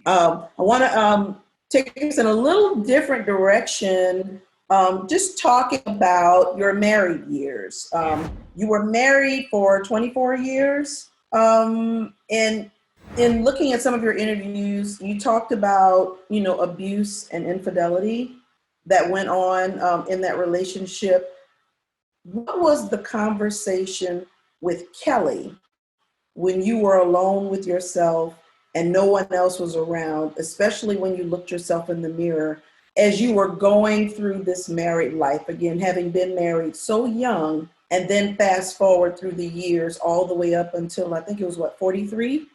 I want to take us in a little different direction. Just talking about your married years. You were married for 24 years. And in looking at some of your interviews, you talked about, abuse and infidelity that went on in that relationship. What was the conversation with Kelly when you were alone with yourself and no one else was around, especially when you looked yourself in the mirror as you were going through this married life, again, having been married so young, and then fast forward through the years all the way up until I think it was what, 43?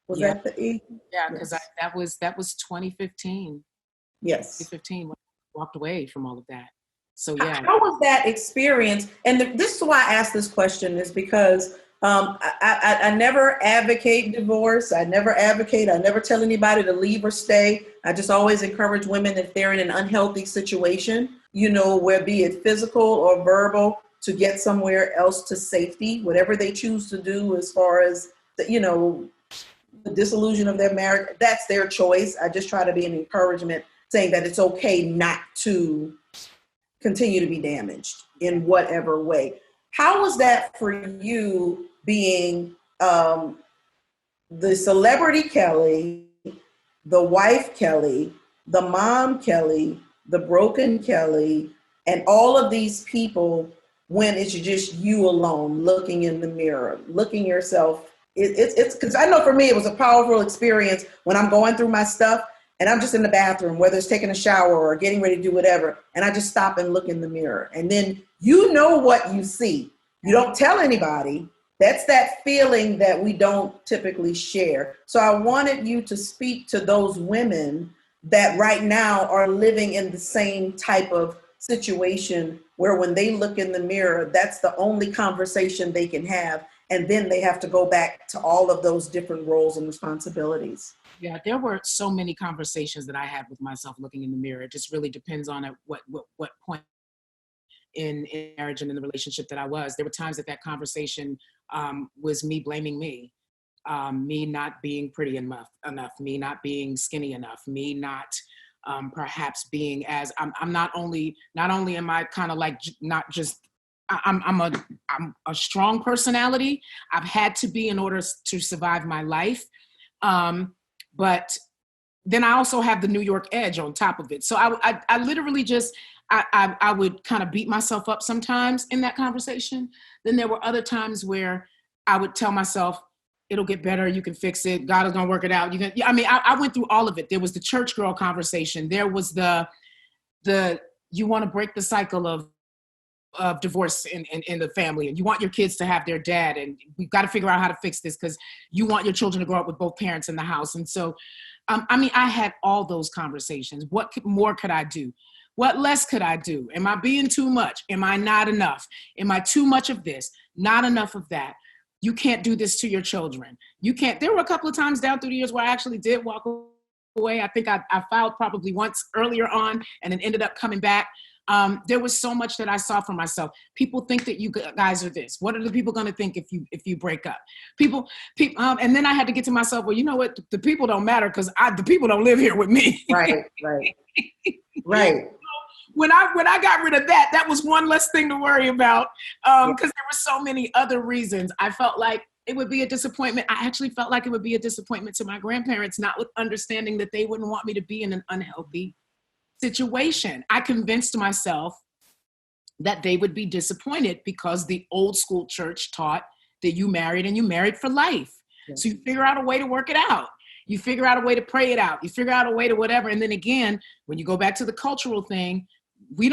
Was Yeah, that the age? yeah, because Yes. that was 2015. Yes. 2015 when I walked away from all of that. So How yeah, how was that experience? And this is why I asked this question, is because I never advocate divorce. I never tell anybody to leave or stay. I just always encourage women, if they're in an unhealthy situation, where be it physical or verbal, to get somewhere else to safety, whatever they choose to do as far as, the disillusion of their marriage, that's their choice. I just try to be an encouragement saying that it's okay not to continue to be damaged in whatever way. How was that for you, being the celebrity Kelly, the wife Kelly, the mom Kelly, the broken Kelly, and all of these people, when it's just you alone looking in the mirror, looking yourself? It's because I know for me it was a powerful experience when I'm going through my stuff and I'm just in the bathroom, whether it's taking a shower or getting ready to do whatever, and I just stop and look in the mirror. And then you know what you see. You don't tell anybody. That's that feeling that we don't typically share. So I wanted you to speak to those women that right now are living in the same type of situation where when they look in the mirror, that's the only conversation they can have. And then they have to go back to all of those different roles and responsibilities. yeah, there were so many conversations that I had with myself looking in the mirror. It just really depends on at what point in marriage and in the relationship that I was. There were times that conversation was me blaming me not being pretty enough, me not being skinny enough, me not perhaps being as I'm not only am I kind of like not just I'm a strong personality. I've had to be in order to survive my life, but then I also have the New York edge on top of it. So I literally just I would kind of beat myself up sometimes in that conversation. Then there were other times where I would tell myself, it'll get better. You can fix it. God is going to work it out. You can, I mean, I went through all of it. There was the church girl conversation. There was the, you want to break the cycle of divorce in the family, and you want your kids to have their dad, and we've got to figure out how to fix this because you want your children to grow up with both parents in the house. And so, I mean, I had all those conversations. What more could I do? What less could I do? Am I being too much? Am I not enough? Am I too much of this? Not enough of that? You can't do this to your children. You can't. There were a couple of times down through the years where I actually did walk away. I think I filed probably once earlier on and then ended up coming back. There was so much that I saw for myself. People think that you guys are this. What are the people going to think if you break up? People, and then I had to get to myself. Well, you know what? The people don't matter because the people don't live here with me. Right, right, right. When I got rid of that, that was one less thing to worry about Yeah. because there were so many other reasons. I felt like it would be a disappointment. I actually felt like it would be a disappointment to my grandparents, not with understanding that they wouldn't want me to be in an unhealthy situation. I convinced myself that they would be disappointed because the old school church taught that you married and you married for life. Yeah. So you figure out a way to work it out. You figure out a way to pray it out. You figure out a way to whatever. And then again, when you go back to the cultural thing, we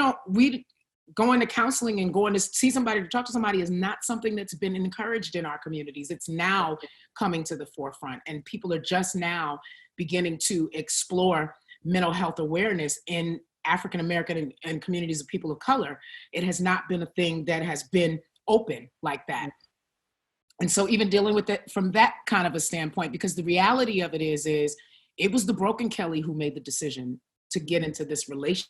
going to counseling and going to see somebody, to talk to somebody, is not something that's been encouraged in our communities. It's now coming to the forefront, and people are just now beginning to explore mental health awareness in African American and communities of people of color. It has not been a thing that has been open like that. And so even dealing with it from that kind of a standpoint, because the reality of it is it was the broken Kelly who made the decision to get into this relationship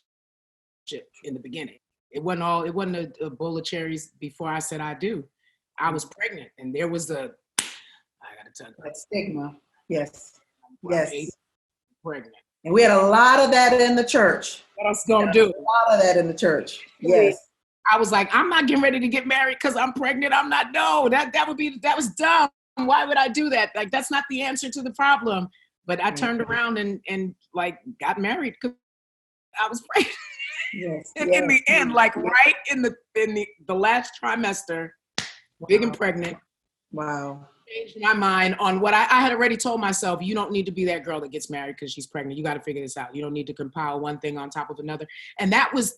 in the beginning. It wasn't a bowl of cherries before I said I do. I was pregnant, and there was I gotta tell you, That stigma. Yes. I'm 80, Yes. pregnant. And we had a lot of that in the church. What else gonna do? A lot of that in the church. Yes. I was like, I'm not getting ready to get married because I'm pregnant. I'm not. No, that was dumb. Why would I do that? Like, that's not the answer to the problem. But I turned around and like got married because I was pregnant. Yes. And in the end, like right in the last trimester, big and pregnant. Wow. Changed my mind on what I had already told myself. You don't need to be that girl that gets married because she's pregnant. You got to figure this out. You don't need to compile one thing on top of another. And that was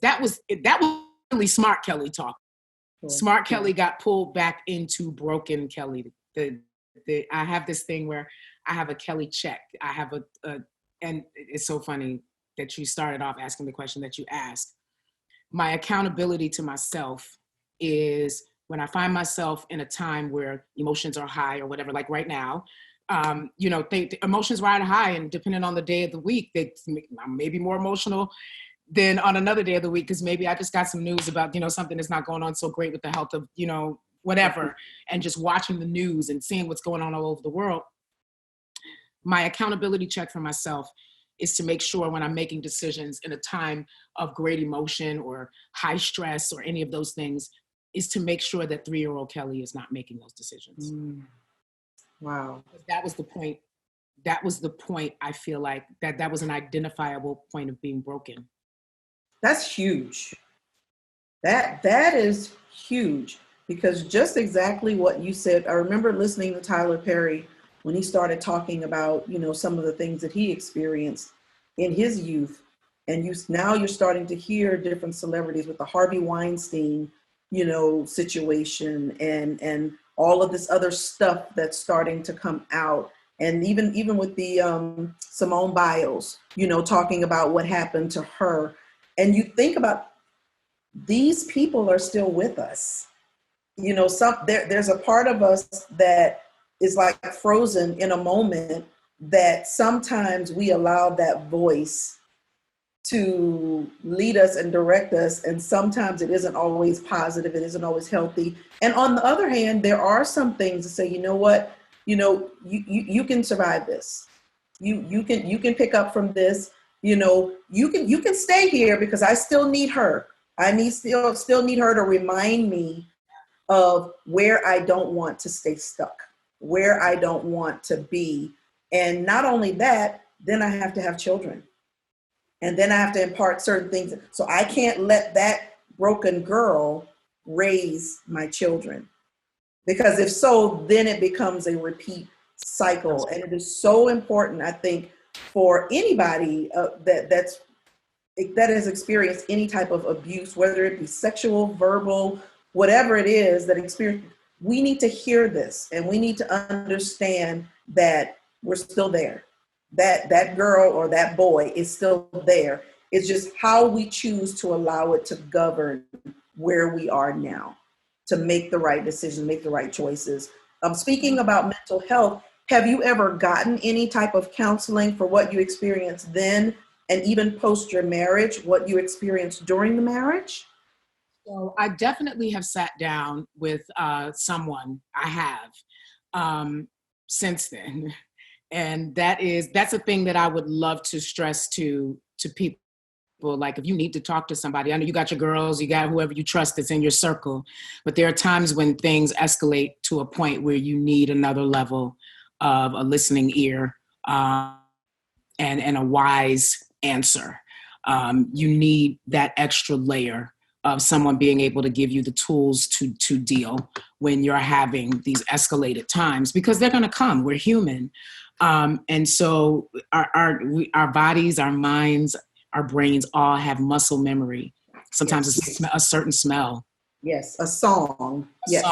really smart Kelly talk. Cool. Smart Kelly got pulled back into broken Kelly. I have this thing where I have a Kelly check. I have and it's so funny that you started off asking the question that you asked. My accountability to myself is when I find myself in a time where emotions are high or whatever, like right now, the emotions ride high, and depending on the day of the week, I may be more emotional than on another day of the week, because maybe I just got some news about, something that's not going on so great with the health of, whatever, and just watching the news and seeing what's going on all over the world. My accountability check for myself is to make sure when I'm making decisions in a time of great emotion or high stress or any of those things, is to make sure that 3-year-old Kelly is not making those decisions. Wow. That was the point. That was the point. I feel like that was an identifiable point of being broken. That's huge. That is huge, because just exactly what you said. I remember listening to Tyler Perry when he started talking about, some of the things that he experienced in his youth. And now you're starting to hear different celebrities with the Harvey Weinstein, situation and all of this other stuff that's starting to come out. And even with the Simone Biles, talking about what happened to her. And you think about, these people are still with us. There's a part of us that is like frozen in a moment, that sometimes we allow that voice to lead us and direct us. And sometimes it isn't always positive. It isn't always healthy. And on the other hand, there are some things that say, you know what, you can survive this. You can pick up from this. You can stay here because I still need her. I still need her to remind me of where I don't want to stay stuck, where I don't want to be. And not only that, then I have to have children. And then I have to impart certain things. So I can't let that broken girl raise my children. Because if so, then it becomes a repeat cycle. And it is so important, I think, for anybody that has experienced any type of abuse, whether it be sexual, verbal, whatever it is that experience, we need to hear this, and we need to understand that we're still there. That girl or that boy is still there. It's just how we choose to allow it to govern where we are now, to make the right decisions, make the right choices. Speaking about mental health, have you ever gotten any type of counseling for what you experienced then, and even post your marriage, what you experienced during the marriage? So I definitely have sat down with someone. I have since then. And that's a thing that I would love to stress to people. Like, if you need to talk to somebody, I know you got your girls, you got whoever you trust that's in your circle, but there are times when things escalate to a point where you need another level of a listening ear and a wise answer. You need that extra layer of someone being able to give you the tools to deal when you're having these escalated times, because they're going to come. We're human. And so our bodies, our minds, our brains all have muscle memory. Sometimes it's a certain smell. Yes, a song. Yes.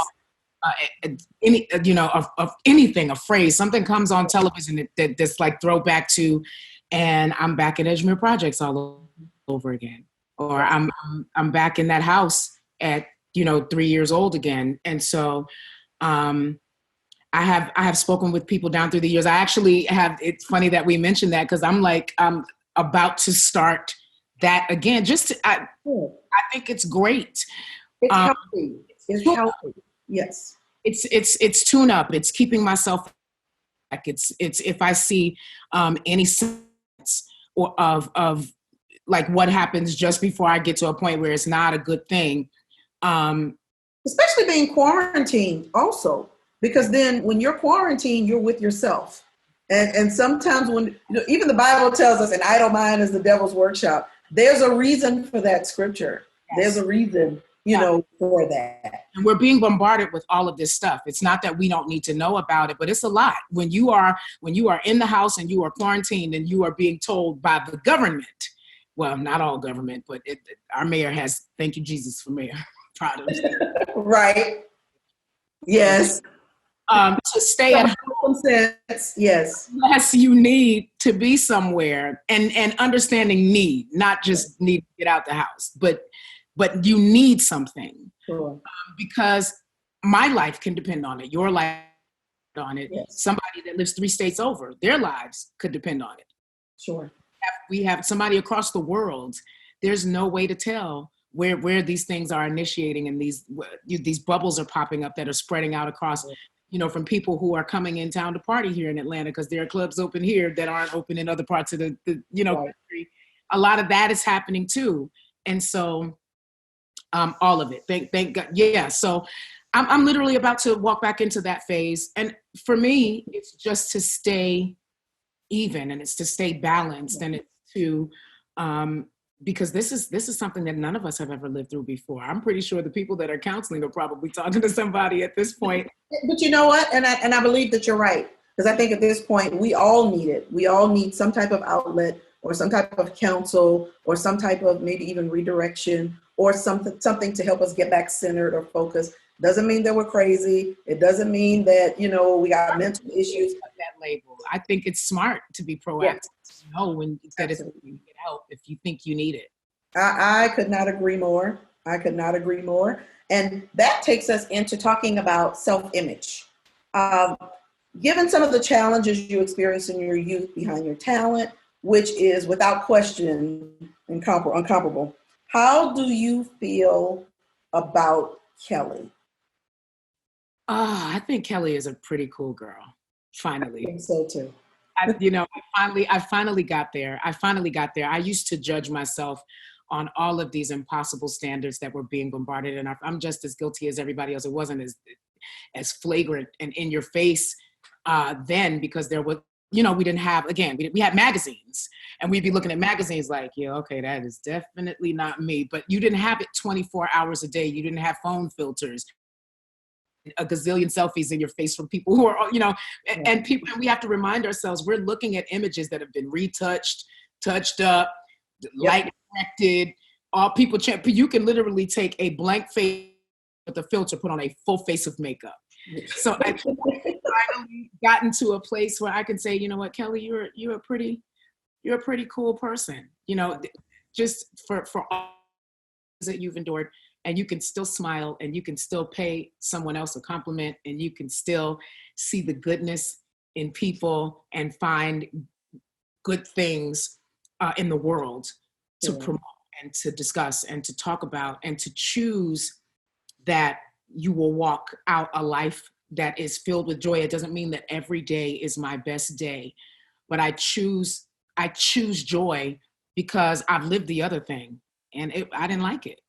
Of anything, a phrase, something comes on television that's like throwback to, and I'm back at Edgemere Projects all over again. Or I'm back in that house at 3 years old again. And so I have spoken with people down through the years. I actually have. It's funny that we mentioned that, because I'm about to start that again. I think it's great. It's healthy. It's healthy. Yes. It's tune up. It's keeping myself back. It's if I see any sense or of like what happens just before I get to a point where it's not a good thing. Especially being quarantined also, because then when you're quarantined, you're with yourself. And sometimes when, even the Bible tells us an idle mind is the devil's workshop, there's a reason for that scripture. Yes. There's a reason, for that. And we're being bombarded with all of this stuff. It's not that we don't need to know about it, but it's a lot. When you are in the house and you are quarantined and you are being told by the government, well, not all government, but our mayor has, thank you, Jesus, for mayor. Proud of him. Right. Yes. To stay at home. Yes. Yes, you need to be somewhere, and understanding need, not just need to get out the house, but you need something. Sure. Because my life can depend on it. Your life on it. Yes. Somebody that lives 3 states over, their lives could depend on it. Sure. We have somebody across the world. There's no way to tell where these things are initiating, and these bubbles are popping up that are spreading out across, from people who are coming in town to party here in Atlanta because there are clubs open here that aren't open in other parts of the right. country. A lot of that is happening too. And so all of it, thank God. Yeah. So I'm literally about to walk back into that phase. And for me, it's just to stay even, and it's to stay balanced, and it's to, because this is something that none of us have ever lived through before. I'm pretty sure the people that are counseling are probably talking to somebody at this point. But you know what? And I believe that you're right. Because I think at this point, we all need it. We all need some type of outlet or some type of counsel or some type of maybe even redirection or something to help us get back centered or focused. Doesn't mean that we're crazy. It doesn't mean that, we got mental issues. That label. I think it's smart to be proactive. Yeah. When that is you get help if you think you need it. I could not agree more. And that takes us into talking about self-image. Given some of the challenges you experienced in your youth behind your talent, which is without question incomparable, how do you feel about Kelly? I think Kelly is a pretty cool girl. Finally. I think so too. I finally got there. I used to judge myself on all of these impossible standards that were being bombarded, and I'm just as guilty as everybody else. It wasn't as flagrant and in your face then, because there was, we didn't have, again, we had magazines, and we'd be looking at magazines like, yeah, okay, that is definitely not me. But you didn't have it 24 hours a day. You didn't have phone filters, a gazillion selfies in your face from people who are, and we have to remind ourselves we're looking at images that have been retouched, touched up, light corrected, all people check. You can literally take a blank face with a filter, put on a full face of makeup. So I finally gotten to a place where I can say, you know what, Kelly, you're a pretty cool person, just for all that you've endured. And you can still smile, and you can still pay someone else a compliment, and you can still see the goodness in people and find good things in the world to promote and to discuss and to talk about, and to choose that you will walk out a life that is filled with joy. It doesn't mean that every day is my best day, but I choose joy because I've lived the other thing, and I didn't like it.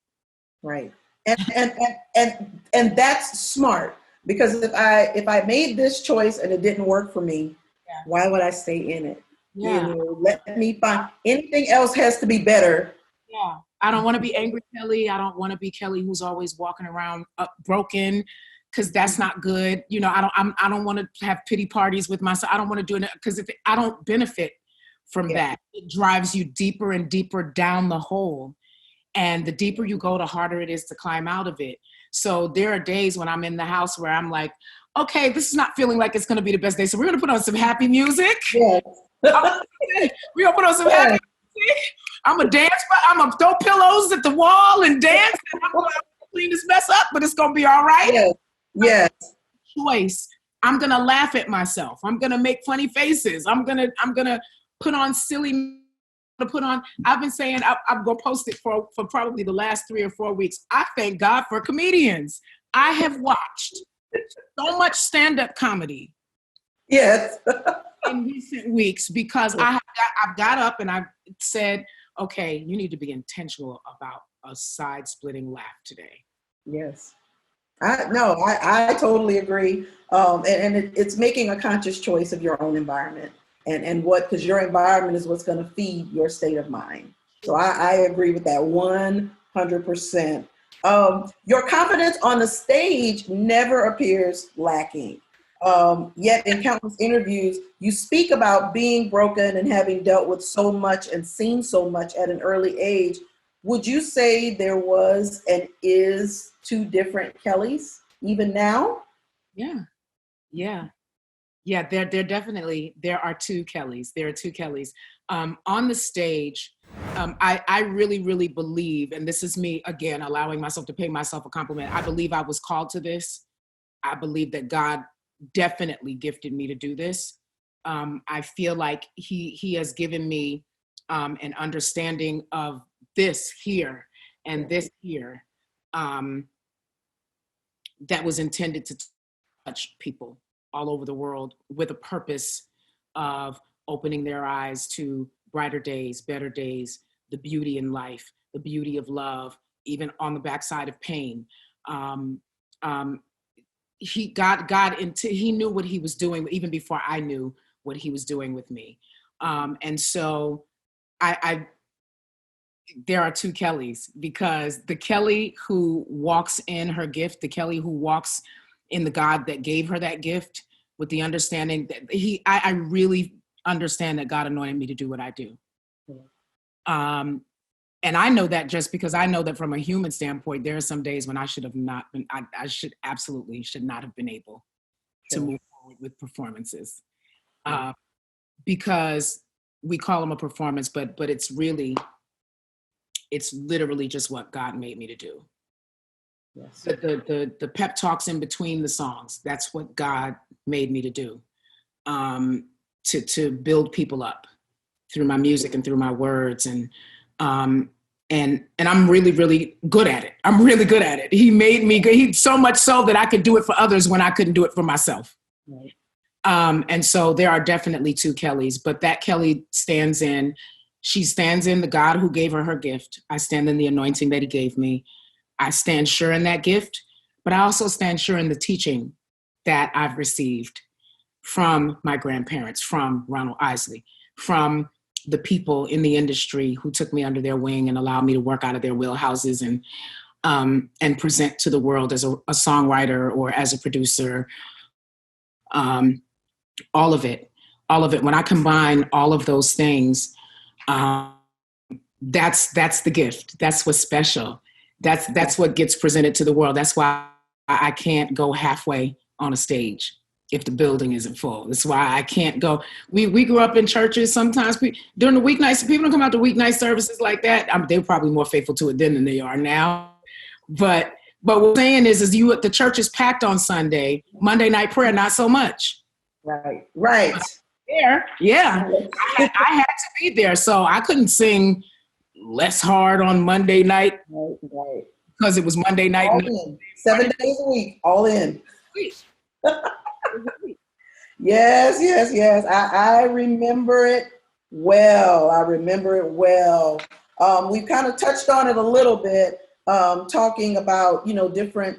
Right. And that's smart, because if I made this choice and it didn't work for me, why would I stay in it? Yeah. Let me find anything else has to be better. Yeah. I don't want to be angry Kelly. I don't want to be Kelly who's always walking around broken, because that's not good. I don't want to have pity parties with myself. I don't want to do it because I don't benefit from that. It drives you deeper and deeper down the hole. And the deeper you go, the harder it is to climb out of it. So there are days when I'm in the house where I'm like, okay, this is not feeling like it's going to be the best day. So we're going to put on some happy music. Yes. We're going to put on some happy music. I'm going to dance. I'm going to throw pillows at the wall and dance. And I'm going to clean this mess up, but it's going to be all right. Yes. Choice. I'm going to laugh at myself. I'm going to make funny faces. I'm going to put on silly I've been saying I'm going to post it for probably the last 3 or 4 weeks. I thank God for comedians. I have watched so much stand-up comedy in recent weeks because I have I've got up and I've said, okay, you need to be intentional about a side-splitting laugh today. Yes. I totally agree. It's making a conscious choice of your own environment and because your environment is what's going to feed your state of mind. So I agree with that 100%. Your confidence on the stage never appears lacking. Yet in countless interviews, you speak about being broken and having dealt with so much and seen so much at an early age. Would you say there was and is two different Kellys even now? Yeah, yeah, yeah. There definitely there are two Kellys. There are two Kellys on the stage. I really, really believe, and this is me again allowing myself to pay myself a compliment. I believe I was called to this. I believe that God definitely gifted me to do this. I feel like He has given me an understanding of this here and this here that was intended to touch people all over the world with a purpose of opening their eyes to brighter days, better days, the beauty in life, the beauty of love, even on the backside of pain. Um, um, he knew what he was doing even before I knew what he was doing with me. And so I there are two Kellys, because the Kelly who walks in her gift, the Kelly who walks in the God that gave her that gift, with the understanding that I really understand that God anointed me to do what I do. And I know that just because I know that from a human standpoint, there are some days when I should have not been, I should not have been able to move forward with performances. Because we call them a performance, but it's literally just what God made me to do. Yes. The pep talks in between the songs, that's what God made me to do. To build people up through my music and through my words. And I'm really, really good at it. I'm really good at it. He made me good. He so much so that I could do it for others when I couldn't do it for myself. Right. And so there are definitely two Kellys, but that Kelly she stands in the God who gave her gift. I stand in the anointing that he gave me. I stand sure in that gift, but I also stand sure in the teaching that I've received from my grandparents, from Ronald Isley, from the people in the industry who took me under their wing and allowed me to work out of their wheelhouses and present to the world as a songwriter or as a producer. All of it. When I combine all of those things, that's the gift. That's what's special. That's what gets presented to the world. That's why I can't go halfway on a stage if the building isn't full. That's why I can't go. We grew up in churches. Sometimes during the weeknights, people don't come out to weeknight services like that. They're probably more faithful to it then than they are now. But what I'm saying is the church is packed on Sunday. Monday night prayer, not so much. Right. There, yeah, I had to be there, so I couldn't sing less hard on Monday night, right. Because it was Monday night. All in. 7 days a week, all in. Yes. I remember it well. We've kind of touched on it a little bit, talking about, different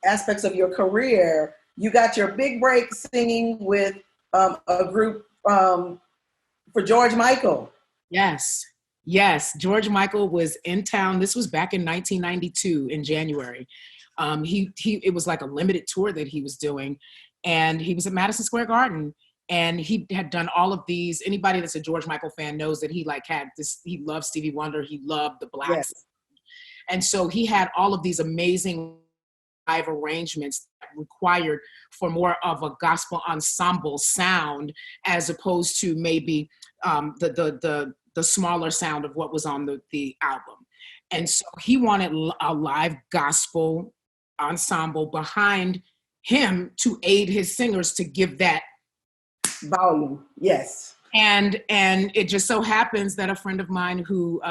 aspects of your career. You got your big break singing with a group for George Michael. Yes. George Michael was in town. This was back in 1992 in January. It was like a limited tour that he was doing, and he was at Madison Square Garden, and he had done all of these. Anybody that's a George Michael fan knows that he had this. He loved Stevie Wonder. He loved the Blacks, yes. And so he had all of these amazing live arrangements required for more of a gospel ensemble sound, as opposed to maybe the smaller sound of what was on the album. And so he wanted a live gospel ensemble behind him to aid his singers to give that volume. Yes. And it just so happens that a friend of mine who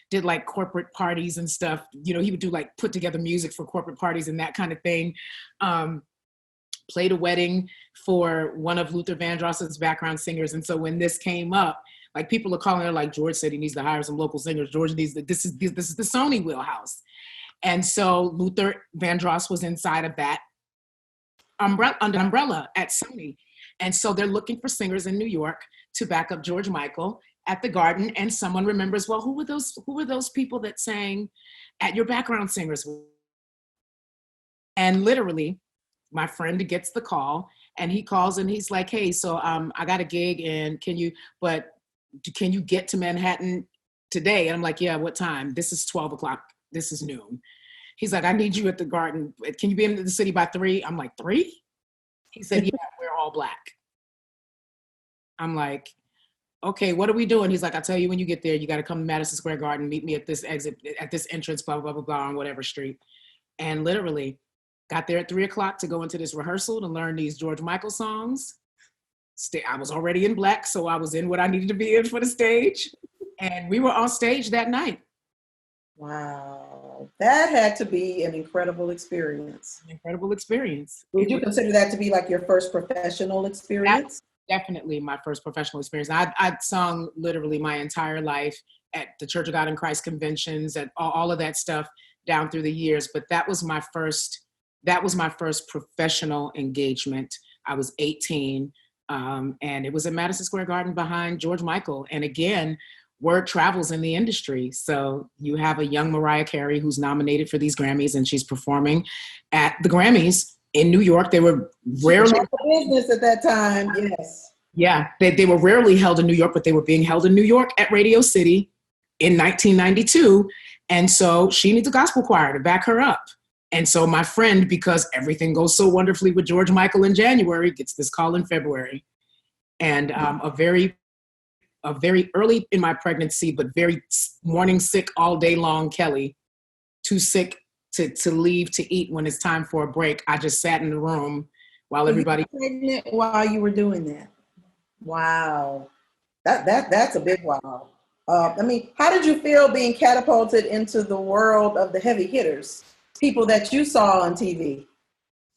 did like corporate parties and stuff, he would do like put together music for corporate parties and that kind of thing, played a wedding for one of Luther Vandross's background singers. And so when this came up, like people are calling her like, George said he needs to hire some local singers. George needs this is the Sony wheelhouse. And so Luther Vandross was inside of that umbrella at Sony. And so they're looking for singers in New York to back up George Michael at the Garden. And someone remembers, well, who were those people that sang at your background singers? And literally, my friend gets the call, and he calls and he's like, hey, so I got a gig, and can you get to Manhattan today? And I'm like, yeah, what time? This is 12 o'clock. This is noon. He's like, I need you at the Garden. Can you be in the city by 3? I'm like, 3? He said, yeah, we're all Black. I'm like, okay, what are we doing? He's like, I'll tell you when you get there, you got to come to Madison Square Garden, meet me at this exit, at this entrance, blah, blah, blah, blah, on whatever street. And literally got there at 3 o'clock to go into this rehearsal to learn these George Michael songs. I was already in Black, so I was in what I needed to be in for the stage. And we were on stage that night. Wow. That had to be an incredible experience. An incredible experience. Would you consider that to be like your first professional experience? Definitely my first professional experience. I'd sung literally my entire life at the Church of God in Christ conventions, at all of that stuff down through the years. But that was my first professional engagement. I was 18, and it was at Madison Square Garden behind George Michael. And again, word travels in the industry. So you have a young Mariah Carey who's nominated for these Grammys, and she's performing at the Grammys in New York. They were rarely business at that time. Yes. Yeah, they were rarely held in New York, but they were being held in New York at Radio City in 1992. And so she needs a gospel choir to back her up. And so my friend, because everything goes so wonderfully with George Michael in January, gets this call in February. And a very early in my pregnancy, but very morning sick all day long, Kelly, too sick to leave to eat when it's time for a break. I just sat in the room while everybody. You were pregnant while you were doing that. Wow, that's a big wow. I mean, how did you feel being catapulted into the world of the heavy hitters, people that you saw on TV?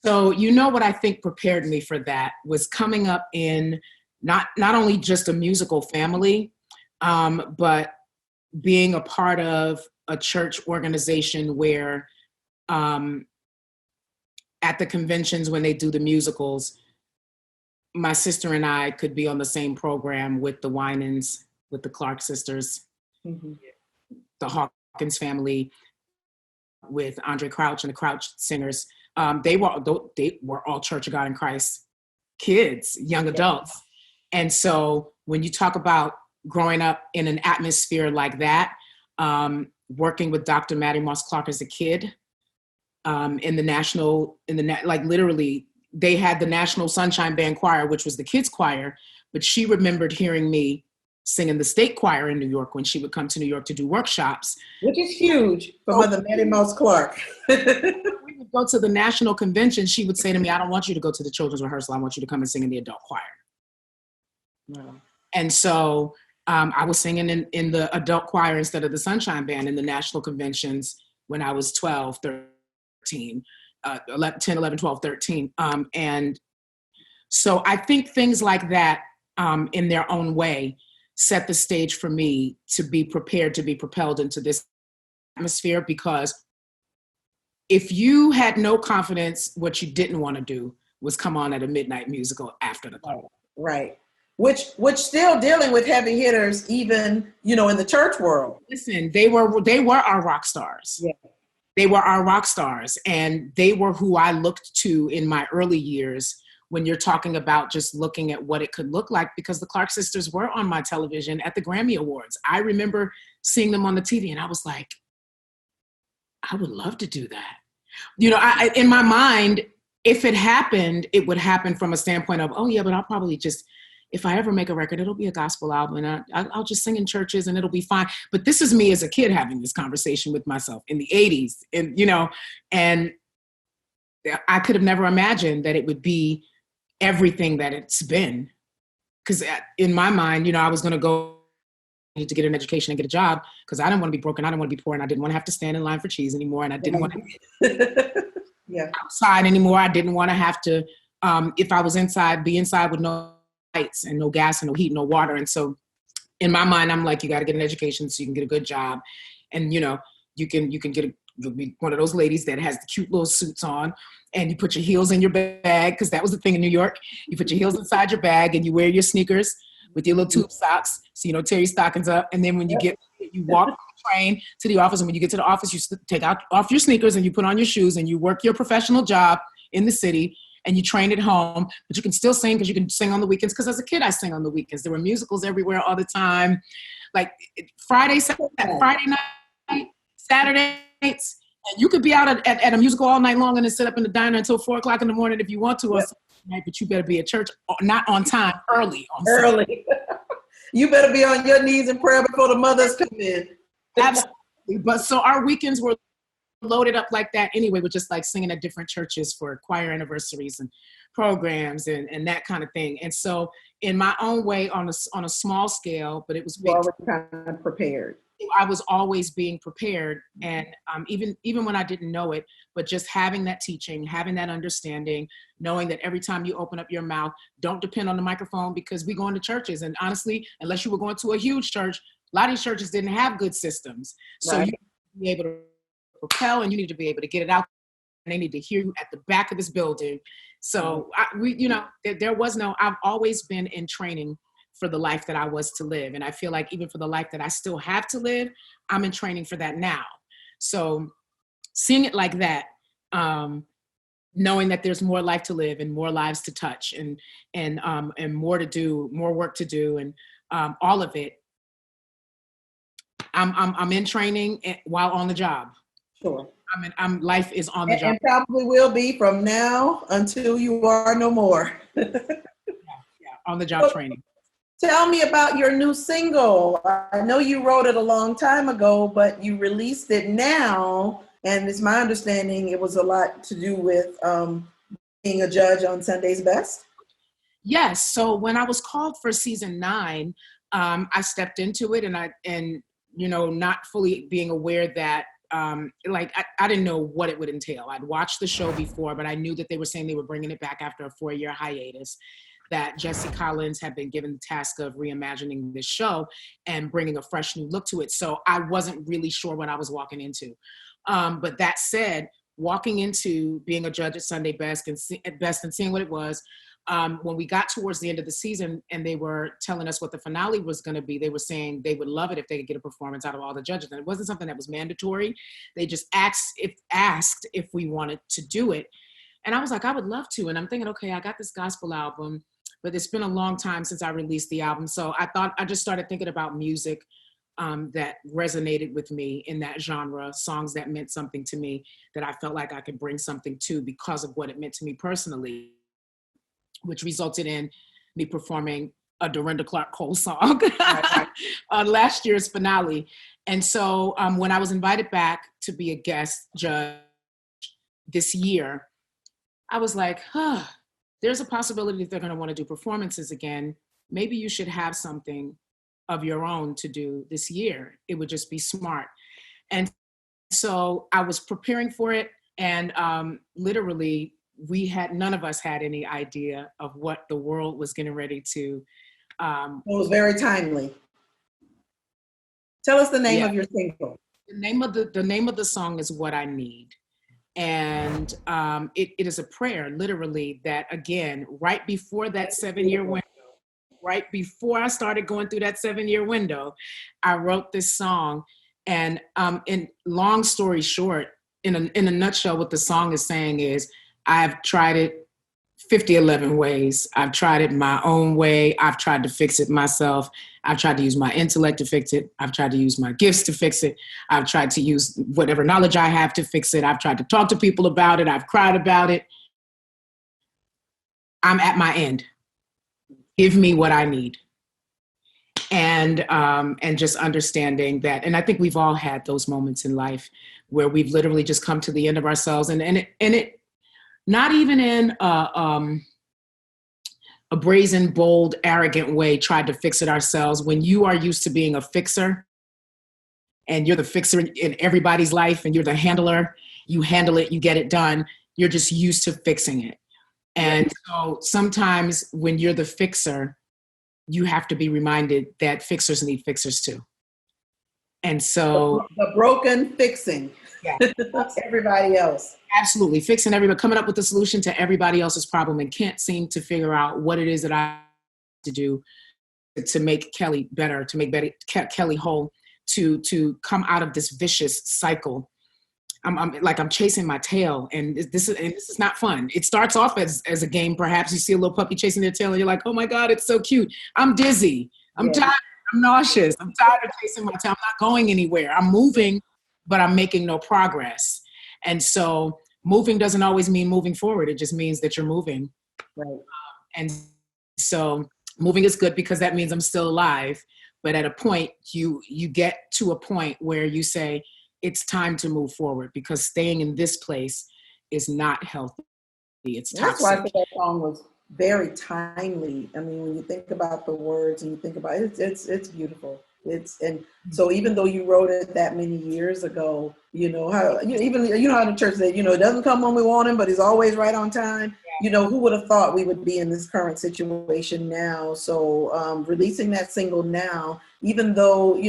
So what I think prepared me for that was coming up in not only just a musical family, but being a part of a church organization where at the conventions when they do the musicals, my sister and I could be on the same program with the Winans, with the Clark sisters, mm-hmm. the Hawkins family, with Andre Crouch and the Crouch singers. They were all Church of God in Christ kids, young adults. And so when you talk about growing up in an atmosphere like that, working with Dr. Mattie Moss Clark as a kid, literally, they had the National Sunshine Band Choir, which was the kids' choir, but she remembered hearing me singing the state choir in New York when she would come to New York to do workshops. Which is huge for Mother Mattie Moss Clark. We would go to the national convention. She would say to me, I don't want you to go to the children's rehearsal. I want you to come and sing in the adult choir. Wow. And so I was singing in the adult choir instead of the Sunshine Band in the national conventions when I was 12, 13, 10, 11, 12, 13. And so I think things like that in their own way set the stage for me to be prepared to be propelled into this atmosphere, because if you had no confidence, what you didn't want to do was come on at a midnight musical after the club. Right. Which still dealing with heavy hitters, even, in the church world. Listen, they were our rock stars. Yeah. They were our rock stars, and they were who I looked to in my early years when you're talking about just looking at what it could look like, because the Clark sisters were on my television at the Grammy Awards. I remember seeing them on the TV, and I was like, I would love to do that. I in my mind, if it happened, it would happen from a standpoint of, oh yeah, but I'll probably just, if I ever make a record, it'll be a gospel album, and I'll just sing in churches and it'll be fine. But this is me as a kid having this conversation with myself in the 80s. And, and I could have never imagined that it would be everything that it's been. Because in my mind, I was going to go to get an education and get a job because I didn't want to be broken. I didn't want to be poor, and I didn't want to have to stand in line for cheese anymore. And I didn't want to outside anymore. I didn't want to have to if I was inside, be inside with no lights and no gas and no heat, no water. And so in my mind, I'm like, you got to get an education so you can get a good job. And, you know, you can you'll be one of those ladies that has the cute little suits on, and you put your heels in your bag, because that was the thing in New York. You put your heels inside your bag and you wear your sneakers with your little tube socks so you don't tear your stockings up. And then when you walk from the train to the office, and when you get to the office, you take off your sneakers and you put on your shoes and you work your professional job in the city, and you train at home, but you can still sing, because you can sing on the weekends. Because as a kid, I sang on the weekends. There were musicals everywhere all the time, like Friday night, Saturday nights, and you could be out at a musical all night long and then sit up in the diner until 4:00 in the morning if you want to, or night, but you better be at church, not on time, early. You better be on your knees in prayer before the mothers come in. Absolutely. But so our weekends were loaded up like that anyway, with just like singing at different churches for choir anniversaries and programs and that kind of thing. And so in my own way, on a small scale, but it was big, kind of prepared. I was always being prepared. And even when I didn't know it, but just having that teaching, having that understanding, knowing that every time you open up your mouth, don't depend on the microphone, because we go into churches, and honestly, unless you were going to a huge church, a lot of these churches didn't have good systems. So you need to be able to propel, and you need to be able to get it out, and they need to hear you at the back of this building. So there was no, I've always been in training for the life that I was to live. And I feel like even for the life that I still have to live, I'm in training for that now. So seeing it like that, knowing that there's more life to live and more lives to touch and more to do, more work to do, and all of it, I'm in training while on the job. Sure. Life is on the job. And probably will be from now until you are no more. On the job training. Tell me about your new single. I know you wrote it a long time ago, but you released it now. And it's my understanding it was a lot to do with being a judge on Sunday's Best. Yes. So when I was called for season 9, I stepped into it, and not fully being aware that I didn't know what it would entail. I'd watched the show before, but I knew that they were saying they were bringing it back after a 4-year hiatus, that Jesse Collins had been given the task of reimagining this show and bringing a fresh new look to it. So I wasn't really sure what I was walking into. But that said, walking into being a judge at Sunday Best and seeing what it was, when we got towards the end of the season and they were telling us what the finale was going to be, they were saying they would love it if they could get a performance out of all the judges. And it wasn't something that was mandatory. They just asked if we wanted to do it. And I was like, I would love to. And I'm thinking, okay, I got this gospel album, but it's been a long time since I released the album. So I just started thinking about music that resonated with me in that genre, songs that meant something to me, that I felt like I could bring something to because of what it meant to me personally, which resulted in me performing a Dorinda Clark Cole song on last year's finale. And so when I was invited back to be a guest judge this year, I was like, there's a possibility that they're going to want to do performances again. Maybe you should have something of your own to do this year. It would just be smart. And so I was preparing for it, and literally none of us had any idea of what the world was getting ready to. It was very timely. Tell us the name of your single. The name of the song is What I Need. And it is a prayer, literally, that again, right before that 7-year window, right before I started going through that 7-year window, I wrote this song. And in long story short, in a nutshell, what the song is saying is, I've tried it 11 ways. I've tried it my own way. I've tried to fix it myself. I've tried to use my intellect to fix it. I've tried to use my gifts to fix it. I've tried to use whatever knowledge I have to fix it. I've tried to talk to people about it. I've cried about it. I'm at my end. Give me what I need. And just understanding that, and I think we've all had those moments in life where we've literally just come to the end of ourselves, and it not even in a brazen, bold, arrogant way, tried to fix it ourselves. When you are used to being a fixer, and you're the fixer in everybody's life, and you're the handler, you handle it, you get it done, you're just used to fixing it. And so sometimes when you're the fixer, you have to be reminded that fixers need fixers too. And so the broken fixing yeah, everybody else. absolutely fixing everybody, coming up with a solution to everybody else's problem and can't seem to figure out what it is that I to do to make Kelly better, to make Kelly whole, to come out of this vicious cycle. I'm chasing my tail, and this is not fun. It starts off as a game. Perhaps you see a little puppy chasing their tail, and you're like, "Oh my God, it's so cute." I'm dizzy. I'm tired. I'm nauseous. I'm tired of chasing my tail. I'm not going anywhere. I'm moving, but I'm making no progress. And so, moving doesn't always mean moving forward. It just means that you're moving. Right. And so, moving is good because that means I'm still alive. But at a point, you get to a point where you say, it's time to move forward because staying in this place is not healthy. It's toxic. That's why I think that song was very timely. I mean, when you think about the words and you think about it, it's beautiful. And so even though you wrote it that many years ago, you know how how the church said, it doesn't come when we want him, but he's always right on time. Who would have thought we would be in this current situation now? So releasing that single now, even though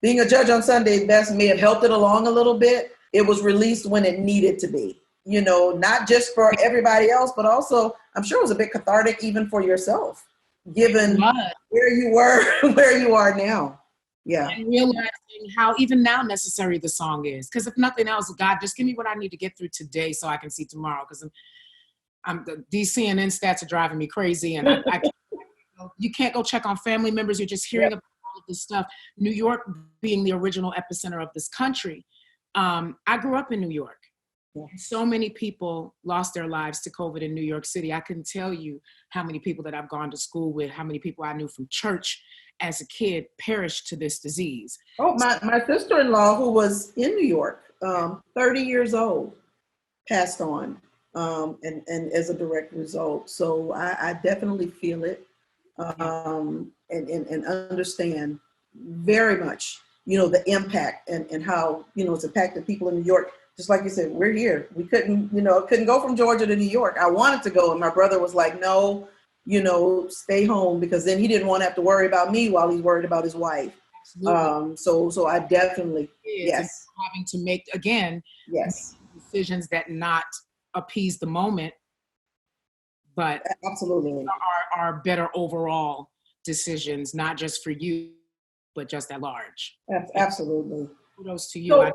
being a judge on Sunday best may have helped it along a little bit, it was released when it needed to be. Not just for everybody else, but also I'm sure it was a bit cathartic even for yourself, given where you were, where you are now. Yeah. And realizing how even now necessary the song is. Because if nothing else, God, just give me what I need to get through today so I can see tomorrow. Because these CNN stats are driving me crazy. And you can't go check on family members. You're just hearing about all of this stuff. New York being the original epicenter of this country. I grew up in New York. Yeah. So many people lost their lives to COVID in New York City. I couldn't tell you how many people that I've gone to school with, how many people I knew from church as a kid perished to this disease. Oh, my sister-in-law, who was in New York, 30 years old, passed on, and as a direct result. So I definitely feel it, and understand very much, the impact and how, it's impacted people in New York. Just like you said, we're here. We couldn't go from Georgia to New York. I wanted to go, and my brother was like, no, stay home, because then he didn't want to have to worry about me while he's worried about his wife. So I definitely, yes. Having to make, again, decisions that not appease the moment, but absolutely are better overall decisions, not just for you, but just at large. Absolutely. Kudos to you.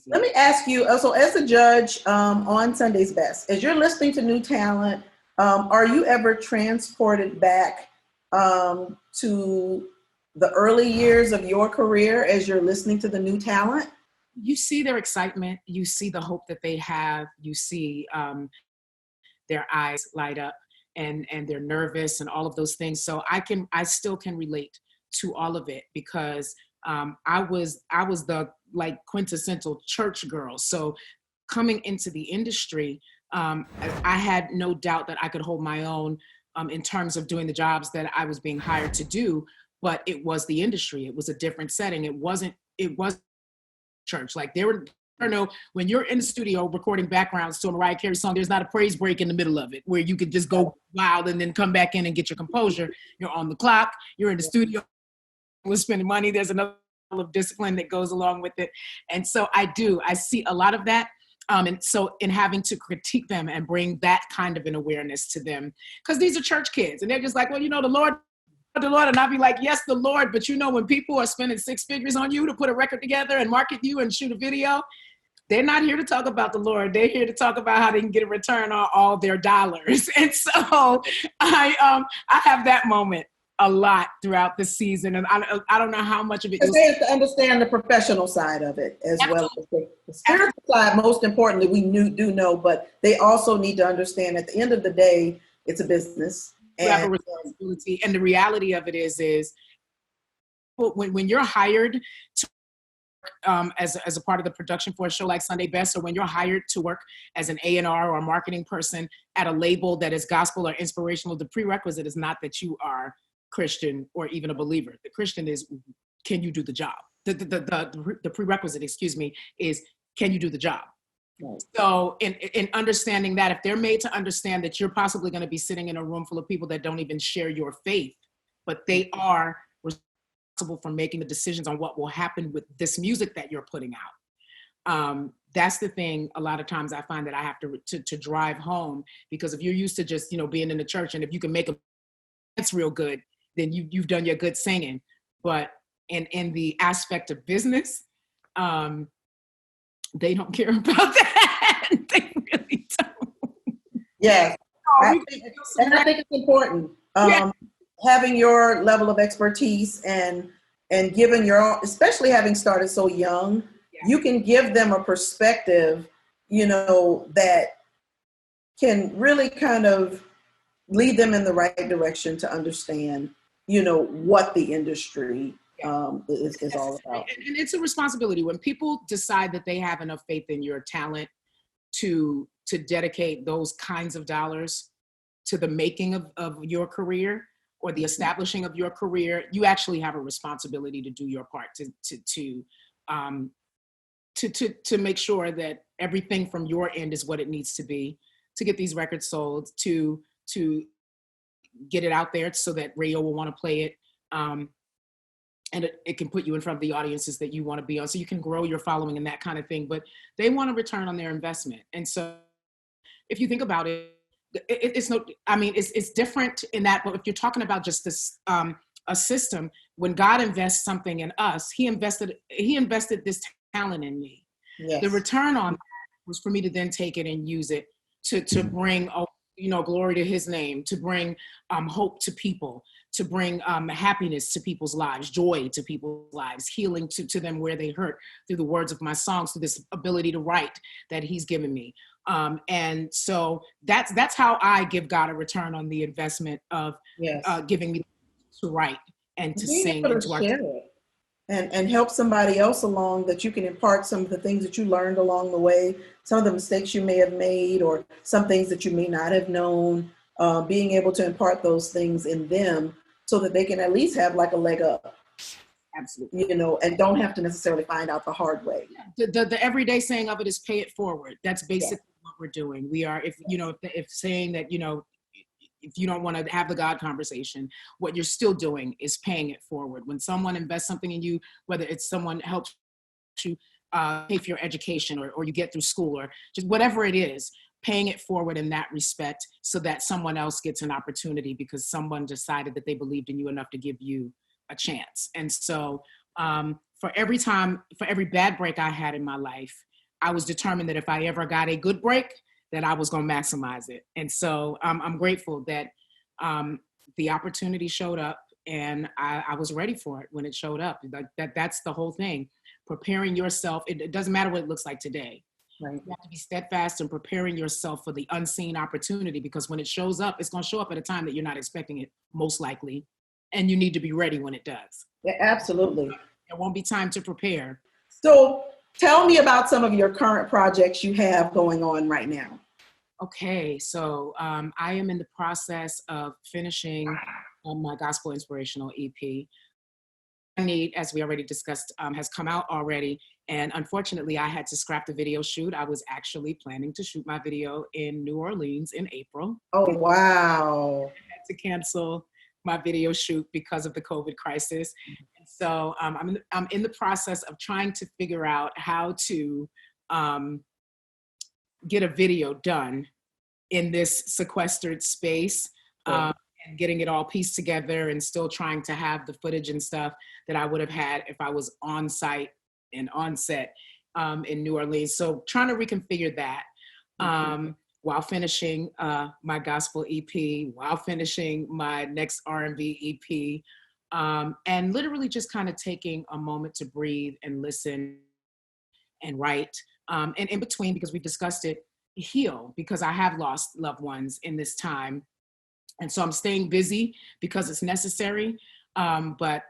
Let me ask you, so as a judge on Sunday's Best, as you're listening to new talent, are you ever transported back to the early years of your career as you're listening to the new talent? You see their excitement. You see the hope that they have. You see their eyes light up and they're nervous and all of those things. So I still can relate to all of it because I was the quintessential church girl. So coming into the industry, I had no doubt that I could hold my own in terms of doing the jobs that I was being hired to do, but it was the industry. It was a different setting. It wasn't church. When you're in the studio recording backgrounds to a Mariah Carey song, there's not a praise break in the middle of it where you could just go wild and then come back in and get your composure. You're on the clock, you're in the studio, we're spending money. There's another level of discipline that goes along with it. And so I see a lot of that. And so in having to critique them and bring that kind of an awareness to them, because these are church kids and they're just like, well, the Lord, and I'll be like, yes, the Lord. But when people are spending six figures on you to put a record together and market you and shoot a video, they're not here to talk about the Lord. They're here to talk about how they can get a return on all their dollars. And so I have that moment a lot throughout the season. And I don't know how much of it. Because they have to understand the professional side of it as well as the spiritual side. Most importantly, we do know, but they also need to understand at the end of the day, it's a business. You have a responsibility. And the reality of it is when you're hired to as a part of the production for a show like Sunday Best, or when you're hired to work as an A&R or a marketing person at a label that is gospel or inspirational, the prerequisite is not that you are Christian or even a believer. The Christian is, can you do the job? The prerequisite, is, can you do the job? Right. So in understanding that, if they're made to understand that you're possibly going to be sitting in a room full of people that don't even share your faith, but they are responsible for making the decisions on what will happen with this music that you're putting out. That's the thing. A lot of times I find that I have to drive home, because if you're used to just, being in the church, and if you can make a dance real good, then you've done your good singing. But in the aspect of business, they don't care about that. They really don't. Yes. Oh, I think it's important. Yeah. Having your level of expertise and given your own, especially having started so young, you can give them a perspective, that can really kind of lead them in the right direction to understand, what the industry is all about. And it's a responsibility when people decide that they have enough faith in your talent to dedicate those kinds of dollars to the making of your career or the establishing of your career. You actually have a responsibility to do your part to make sure that everything from your end is what it needs to be to get these records sold, to get it out there so that radio will want to play it. And it can put you in front of the audiences that you want to be on, so you can grow your following and that kind of thing. But they want a return on their investment. And so if you think about it, it's different in that, but if you're talking about just this, a system, when God invests something in us, he invested this talent in me. Yes. The return on that was for me to then take it and use it to bring, glory to his name, to bring hope to people, to bring happiness to people's lives, joy to people's lives, healing to them where they hurt through the words of my songs, through this ability to write that he's given me. And so that's how I give God a return on the investment of giving me to write and to sing and to share it and help somebody else along, that you can impart some of the things that you learned along the way, some of the mistakes you may have made, or some things that you may not have known, being able to impart those things in them so that they can at least have like a leg up. Absolutely. And don't have to necessarily find out the hard way. The everyday saying of it is pay it forward. That's basically what we're doing. We are, if saying that, if you don't want to have the God conversation, what you're still doing is paying it forward. When someone invests something in you, whether it's someone helps you pay for your education or you get through school or just whatever it is, paying it forward in that respect so that someone else gets an opportunity because someone decided that they believed in you enough to give you a chance. And so for every bad break I had in my life, I was determined that if I ever got a good break, that I was going to maximize it. And so I'm grateful that the opportunity showed up and I was ready for it when it showed up. That's the whole thing. Preparing yourself. It doesn't matter what it looks like today. Right. You have to be steadfast in preparing yourself for the unseen opportunity, because when it shows up, it's going to show up at a time that you're not expecting it, most likely. And you need to be ready when it does. Yeah, absolutely. There won't be time to prepare. So tell me about some of your current projects you have going on right now. Okay, so I am in the process of finishing my gospel inspirational EP. Need, as we already discussed, has come out already. And unfortunately, I had to scrap the video shoot. I was actually planning to shoot my video in New Orleans in April. Oh, wow. I had to cancel my video shoot because of the COVID crisis. And so I'm in the process of trying to figure out how to get a video done in this sequestered space. And getting it all pieced together and still trying to have the footage and stuff that I would have had if I was on site and on set in New Orleans. So trying to reconfigure that while finishing my gospel EP, while finishing my next R&B EP, and literally just kind of taking a moment to breathe and listen and write. And in between, because we discussed it, heal, because I have lost loved ones in this time. And so I'm staying busy because it's necessary, but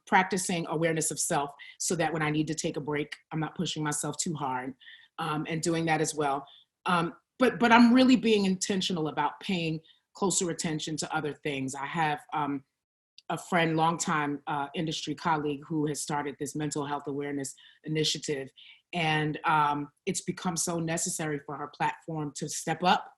practicing awareness of self so that when I need to take a break, I'm not pushing myself too hard, and doing that as well. But I'm really being intentional about paying closer attention to other things. I have a friend, longtime industry colleague, who has started this mental health awareness initiative. And it's become so necessary for her platform to step up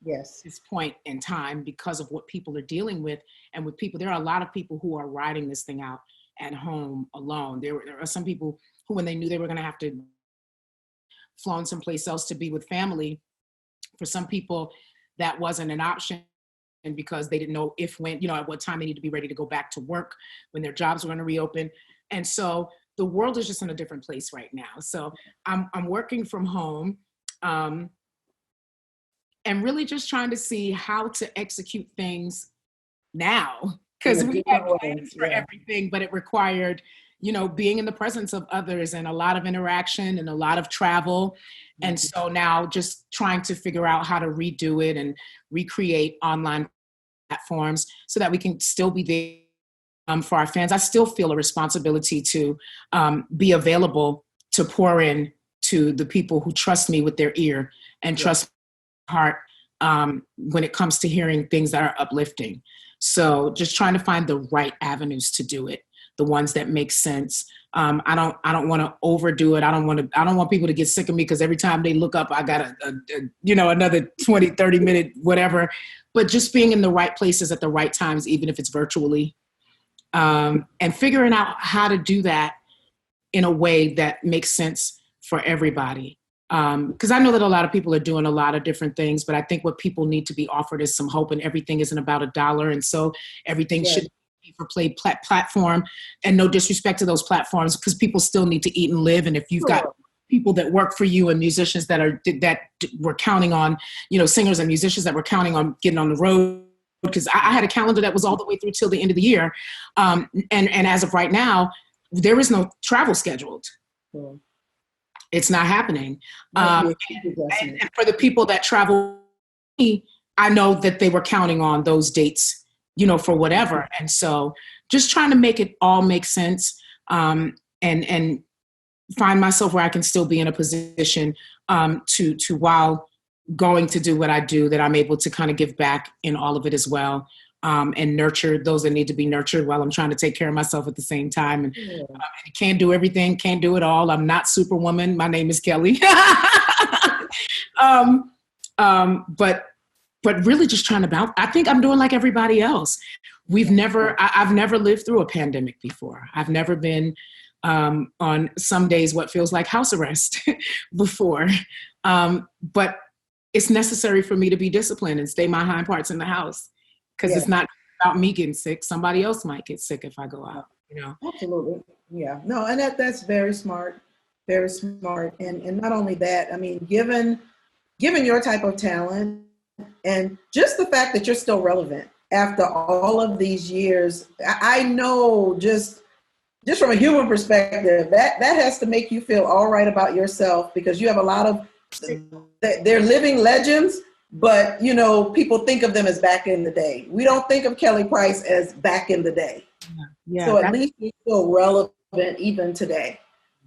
Yes. this point in time because of what people are dealing with. And with people, there are a lot of people who are riding this thing out at home alone. There are some people who, when they knew they were going to have to flown someplace else to be with family, for some people that wasn't an option, and because they didn't know if, when, at what time they need to be ready to go back to work, when their jobs were going to reopen. And so the world is just in a different place right now. So I'm working from home, and really just trying to see how to execute things now, because we had plans for everything, but it required, being in the presence of others and a lot of interaction and a lot of travel. And so now just trying to figure out how to redo it and recreate online platforms so that we can still be there for our fans. I still feel a responsibility to be available to pour in to the people who trust me with their ear and trust my heart when it comes to hearing things that are uplifting. So just trying to find the right avenues to do it, the ones that make sense. I don't want to overdo it. I don't want people to get sick of me because every time they look up, I got another 20, 30 minute, whatever, but just being in the right places at the right times, even if it's virtually, and figuring out how to do that in a way that makes sense for everybody. Because I know that a lot of people are doing a lot of different things, but I think what people need to be offered is some hope, and everything isn't about $1. And so everything should be for play platform, and no disrespect to those platforms, because people still need to eat and live. And if you've got people that work for you and musicians that were counting on, singers and musicians that were counting on getting on the road, because I had a calendar that was all the way through till the end of the year. And as of right now, there is no travel scheduled. It's not happening. And for the people that travel, I know that they were counting on those dates, for whatever. And so just trying to make it all make sense, and find myself where I can still be in a position to while going to do what I do, that I'm able to kind of give back in all of it as well. And nurture those that need to be nurtured while I'm trying to take care of myself at the same time. And can't do everything, can't do it all. I'm not Superwoman. My name is Kelly. But really just trying to bounce. I think I'm doing like everybody else. I've never lived through a pandemic before. I've never been on some days what feels like house arrest before. But it's necessary for me to be disciplined and stay my hind parts in the house. Because it's not about me getting sick. Somebody else might get sick if I go out, Absolutely. Yeah. No, and that's very smart. Very smart. And not only that, I mean, given your type of talent and just the fact that you're still relevant after all of these years, I know just from a human perspective, that has to make you feel all right about yourself, because you have a lot of, they're living legends. But, people think of them as back in the day. We don't think of Kelly Price as back in the day. Yeah, so at least he's still relevant even today.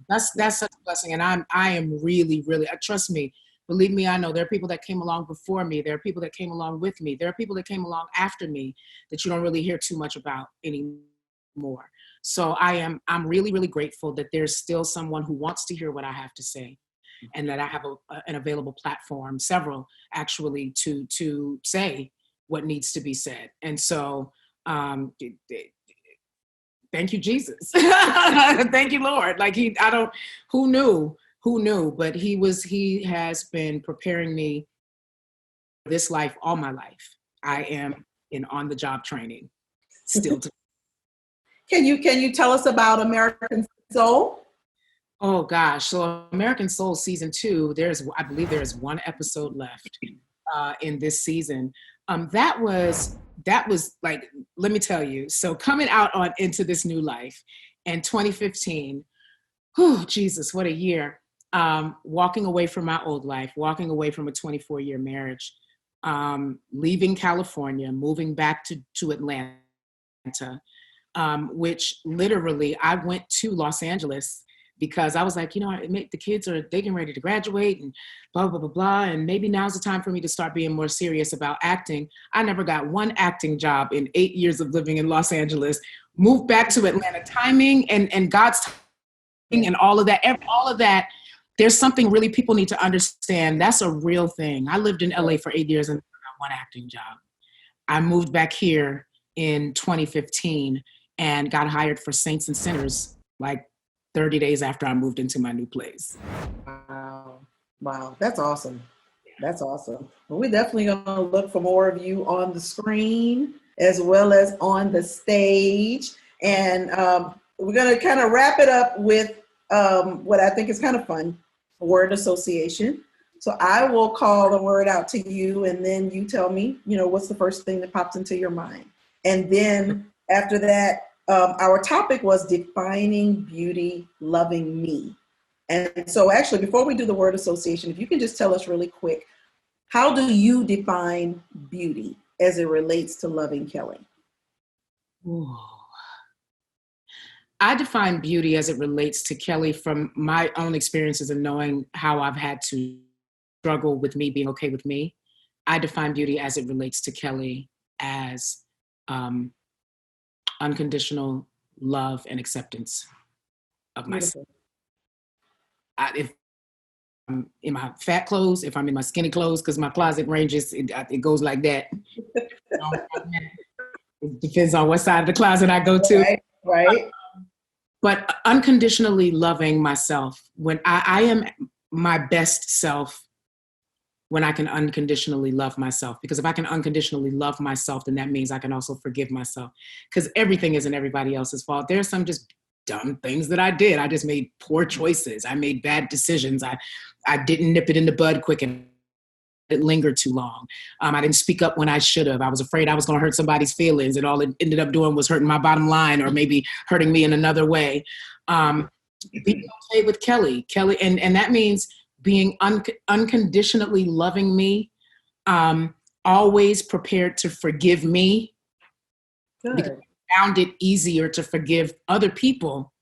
That's such a blessing. And I am really, really, trust me, believe me, I know there are people that came along before me. There are people that came along with me. There are people that came along after me that you don't really hear too much about anymore. So I'm really, really grateful that there's still someone who wants to hear what I have to say, and that I have an available platform, several actually, to say what needs to be said. And so thank you, Jesus. Thank you, Lord. Like who knew, but he has been preparing me for this life all my life. I am in on-the-job training still. Can you tell us about American Soul? Oh gosh. So American Soul season 2, I believe there is one episode left in this season. That was like, let me tell you. So coming out into this new life in 2015, Jesus, what a year. Walking away from my old life, walking away from a 24-year marriage, leaving California, moving back to Atlanta, which literally I went to Los Angeles because I was like, the kids are getting ready to graduate and blah, blah, blah, blah. And maybe now's the time for me to start being more serious about acting. I never got one acting job in 8 years of living in Los Angeles. Moved back to Atlanta, timing and God's timing and all of that there's something really people need to understand. That's a real thing. I lived in LA for 8 years and got one acting job. I moved back here in 2015 and got hired for Saints and Sinners like 30 days after I moved into my new place. Wow. Wow. That's awesome. That's awesome. Well, we're definitely going to look for more of you on the screen as well as on the stage. And we're going to kind of wrap it up with what I think is kind of fun, word association. So I will call the word out to you, and then you tell me, what's the first thing that pops into your mind. And then after that, our topic was defining beauty, loving me. And so actually, before we do the word association, if you can just tell us really quick, how do you define beauty as it relates to loving Kelly? Ooh. I define beauty as it relates to Kelly from my own experiences and knowing how I've had to struggle with me being okay with me. I define beauty as it relates to Kelly as unconditional love and acceptance of myself. If I'm in my fat clothes, if I'm in my skinny clothes, because my closet ranges, it goes like that. It depends on what side of the closet I go to. Right. But unconditionally loving myself, when I am my best self, when I can unconditionally love myself. Because if I can unconditionally love myself, then that means I can also forgive myself. Because everything isn't everybody else's fault. There's some just dumb things that I did. I just made poor choices. I made bad decisions. I didn't nip it in the bud quick and it lingered too long. I didn't speak up when I should have. I was afraid I was going to hurt somebody's feelings, and all it ended up doing was hurting my bottom line, or maybe hurting me in another way. Being okay with Kelly, and that means being unconditionally loving me, always prepared to forgive me. Good. Because I found it easier to forgive other people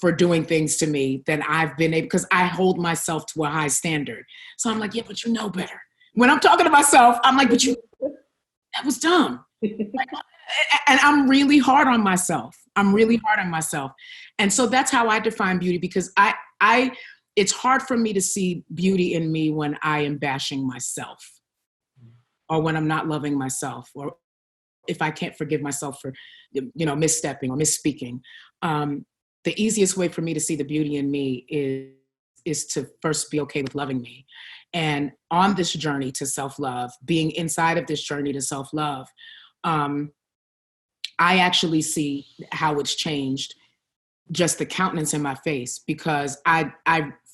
for doing things to me than I've been able, because I hold myself to a high standard. So I'm like, yeah, but you know better. When I'm talking to myself, I'm like, but that was dumb. And I'm really hard on myself. And so that's how I define beauty, because it's hard for me to see beauty in me when I am bashing myself, or when I'm not loving myself, or if I can't forgive myself for, misstepping or misspeaking. The easiest way for me to see the beauty in me is to first be okay with loving me. And on this journey to self-love, being inside of this journey to self-love, I actually see how it's changed just the countenance in my face, because I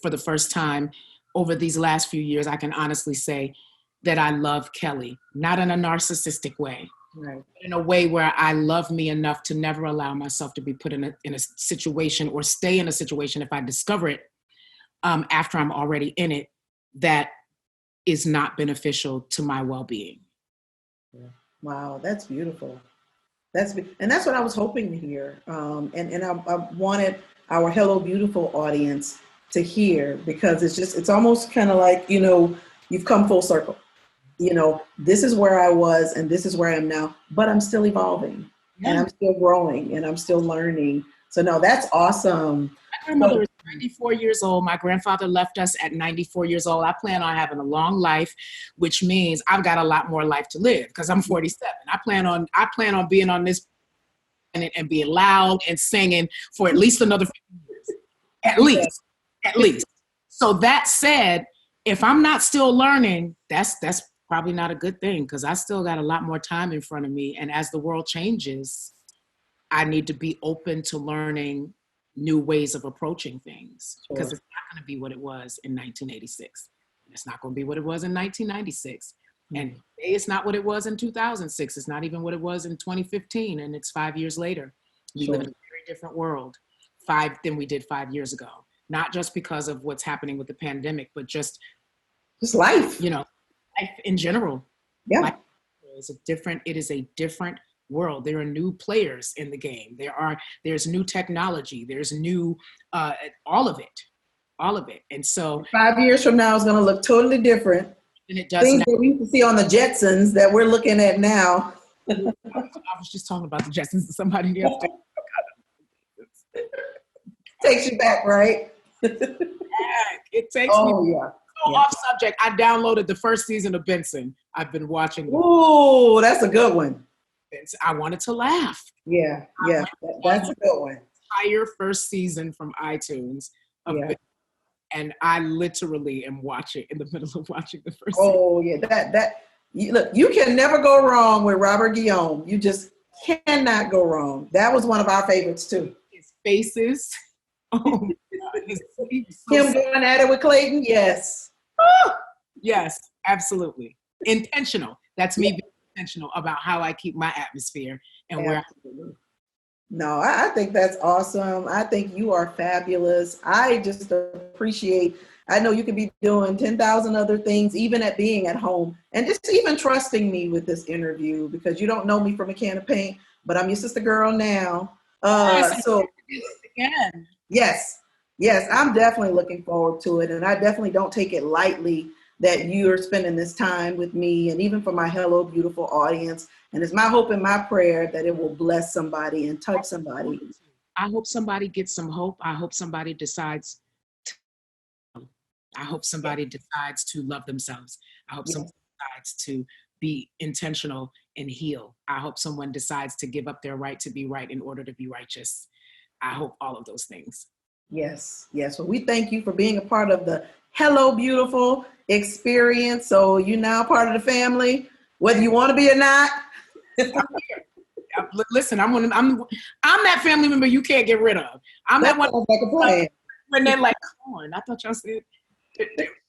for the first time over these last few years, I can honestly say that I love Kelly, not in a narcissistic way, right, but in a way where I love me enough to never allow myself to be put in a situation, or stay in a situation if I discover it after I'm already in it, that is not beneficial to my well-being. Wow, that's beautiful. And that's what I was hoping to hear. And I wanted our Hello Beautiful audience to hear, because it's almost kind of like, you've come full circle. This is where I was and this is where I am now, but I'm still evolving and I'm still growing and I'm still learning. So no, that's awesome. My grandmother is 94 years old. My grandfather left us at 94 years old. I plan on having a long life, which means I've got a lot more life to live, because I'm 47. I plan on being on this planet and being loud and singing for at least another 50 years. At least. So that said, if I'm not still learning, that's probably not a good thing, because I still got a lot more time in front of me. And as the world changes, I need to be open to learning new ways of approaching things, because it's not going to be what it was in 1986. It's not going to be what it was in 1996. And today it's not what it was in 2006. It's not even what it was in 2015. And it's 5 years later. We live in a very different world than we did 5 years ago. Not just because of what's happening with the pandemic, but just life. Life in general. Yeah. Life it is a different world. There are new players in the game. There's new technology. There's new, all of it. And so 5 years from now is going to look totally different. And it does. Things that we used to see on the Jetsons that we're looking at now. I was just talking about the Jetsons to somebody the other day. Takes you back, right? It takes me Oh, yeah. off subject. I downloaded the first season of Benson. I've been watching. Ooh, that's a good one. Benson. I wanted to laugh. Yeah, that's a good one. Entire first season from iTunes of Yeah. Benson, and I literally am watching in the middle of watching the first season. Oh, yeah. Look, you can never go wrong with Robert Guillaume. You just cannot go wrong. That was one of our favorites too. His faces. Oh my God. Him going at it with Clayton. Yes. Yes, absolutely. Intentional. That's me being intentional about how I keep my atmosphere and where Absolutely. No, I think that's awesome. I think you are fabulous. I just appreciate, I know you could be doing 10,000 other things, even at being at home, and just even trusting me with this interview because you don't know me from a can of paint, but I'm your sister girl now. So again. yes, I'm definitely looking forward to it. And I definitely don't take it lightly that you're spending this time with me and even for my Hello Beautiful audience. And it's my hope and my prayer that it will bless somebody and touch somebody. I hope somebody gets some hope. I hope somebody decides to love themselves. I hope someone decides to be intentional and heal. I hope someone decides to give up their right to be right in order to be righteous. I hope all of those things. Yes. Well, we thank you for being a part of the Hello Beautiful experience. So you're now part of the family, whether you want to be or not. Listen, I'm that family member you can't get rid of. I'm that one. Like a plan. When they're like, come on, I thought y'all said,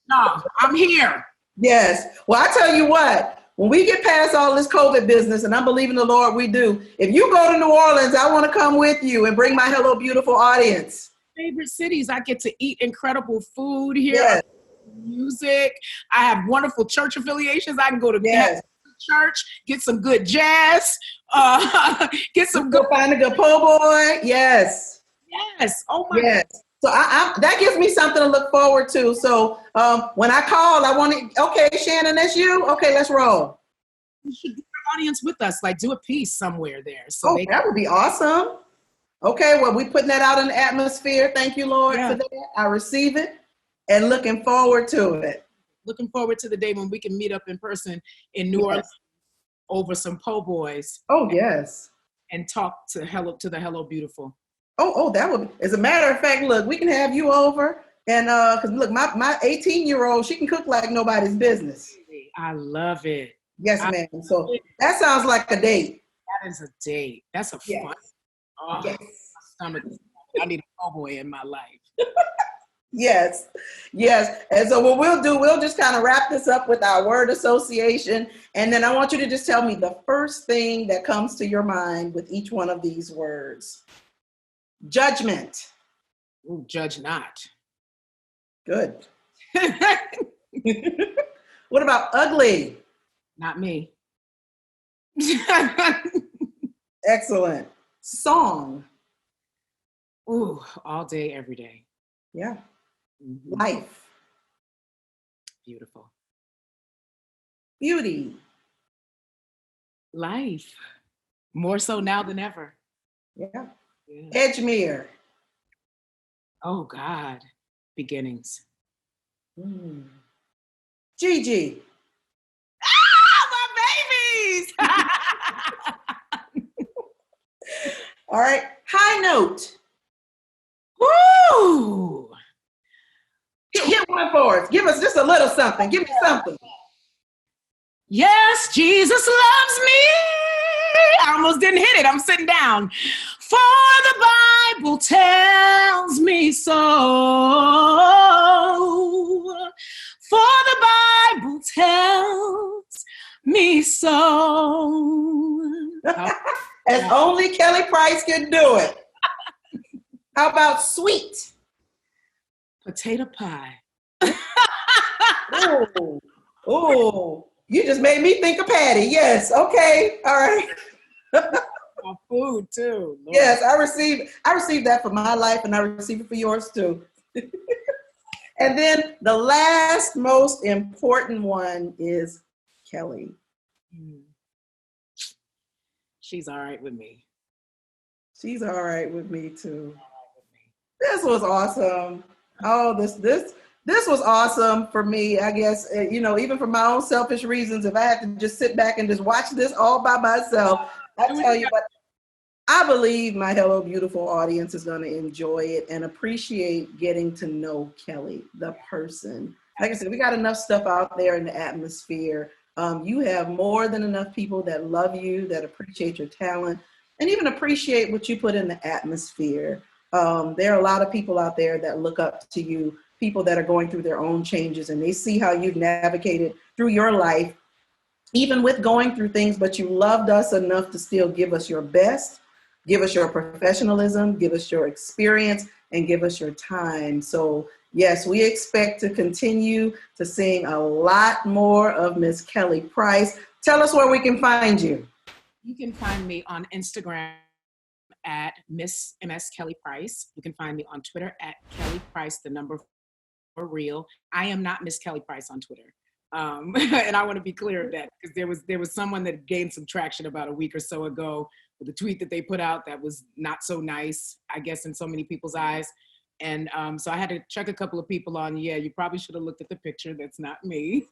no, I'm here. Yes. Well, I tell you what, when we get past all this COVID business, and I'm believing the Lord we do, if you go to New Orleans, I want to come with you and bring my Hello Beautiful audience. Favorite cities. I get to eat incredible food here. Yes. Music. I have wonderful church affiliations. I can go to church, get some good jazz, get some go find a good po' boy. Yes. Oh my God. So that gives me something to look forward to. So when I call, I want to, okay, Shannon, that's you. Okay, let's roll. You should get your audience with us, like do a piece somewhere there. So that would be awesome. Okay, well, we're putting that out in the atmosphere. Thank you, Lord, for that. I receive it and looking forward to it. Looking forward to the day when we can meet up in person in New Orleans over some po' boys. Oh, yes. And talk to the Hello Beautiful. Oh, that would be, as a matter of fact, look, we can have you over and because look, my 18-year-old, she can cook like nobody's business. I love it. Yes, ma'am. So that sounds like a date. That is a date. That's a fun. Oh, yes. My stomach. I need a po' boy in my life. Yes. And so what we'll just kind of wrap this up with our word association. And then I want you to just tell me the first thing that comes to your mind with each one of these words. Judgment. Ooh, judge not. Good. What about ugly? Not me. Excellent. Song. Ooh, all day, every day. Yeah. Mm-hmm. Life. Beautiful. Beauty. Life. More so now than ever. Yeah. Edgemere. Oh God. Beginnings. Gigi. Ah, my babies. All right. High note. Woo! Get one for us. Give us just a little something. Give me something. Yes, Jesus loves me. I almost didn't hit it. I'm sitting down. For the Bible tells me so. For the Bible tells me so. As only Kelly Price can do it. How about sweet? Potato pie. Oh, you just made me think of Patty. Yes. Okay. All right. My food too. Lord. Yes, I received that for my life, and I receive it for yours too. And then the last most important one is Kelly. She's all right with me. She's all right with me too. This was awesome. Oh, this was awesome for me. I guess even for my own selfish reasons, if I had to just sit back and just watch this all by myself, I Do what tell you you got. what, I believe my Hello Beautiful audience is going to enjoy it and appreciate getting to know Kelly, the person. Like I said, we got enough stuff out there in the atmosphere. You have more than enough people that love you, that appreciate your talent, and even appreciate what you put in the atmosphere. There are a lot of people out there that look up to you, people that are going through their own changes, and they see how you've navigated through your life, even with going through things, but you loved us enough to still give us your best, give us your professionalism, give us your experience, and give us your time. So, yes, we expect to continue to sing a lot more of Miss Kelly Price. Tell us where we can find you. You can find me on Instagram at Miss MS Kelly Price. You can find me on Twitter at Kelly Price, the number for real. I am not Miss Kelly Price on Twitter. And I want to be clear of that because there was someone that gained some traction about a week or so ago with a tweet that they put out that was not so nice, I guess, in so many people's eyes. And so I had to check a couple of people on, yeah, you probably should have looked at the picture. That's not me.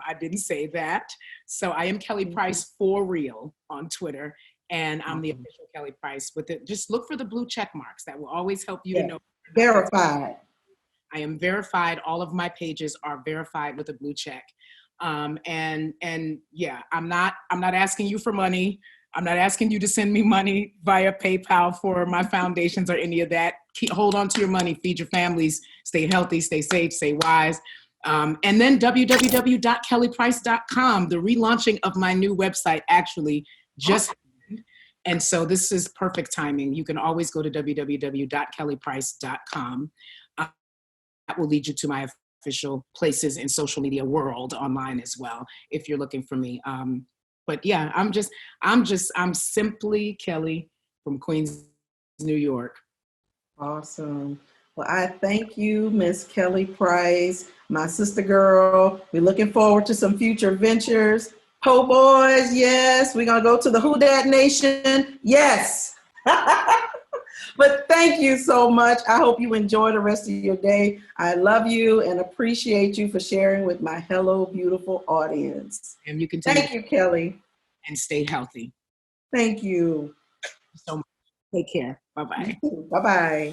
I didn't say that. So I am Kelly Price for real on Twitter. And I'm the official Kelly Price. Just look for the blue check marks. That will always help you to know. Verified. I am verified. All of my pages are verified with a blue check. And yeah, I'm not asking you for money. I'm not asking you to send me money via PayPal for my foundations or any of that. Hold on to your money, feed your families, stay healthy, stay safe, stay wise. And then www.kellyprice.com, the relaunching of my new website actually just happened. And so this is perfect timing. You can always go to www.kellyprice.com. That will lead you to my official places in social media world online as well, if you're looking for me. But yeah, I'm simply Kelly from Queens, New York. Awesome. Well, I thank you, Miss Kelly Price, my sister girl. We're looking forward to some future ventures. Ho boys, yes. We're gonna go to the Who Dat Nation. Yes. But thank you so much. I hope you enjoy the rest of your day. I love you and appreciate you for sharing with my Hello Beautiful audience. And you continue. Thank you, Kelly. And stay healthy. Thank you. So much. Take care. Bye-bye. Bye-bye.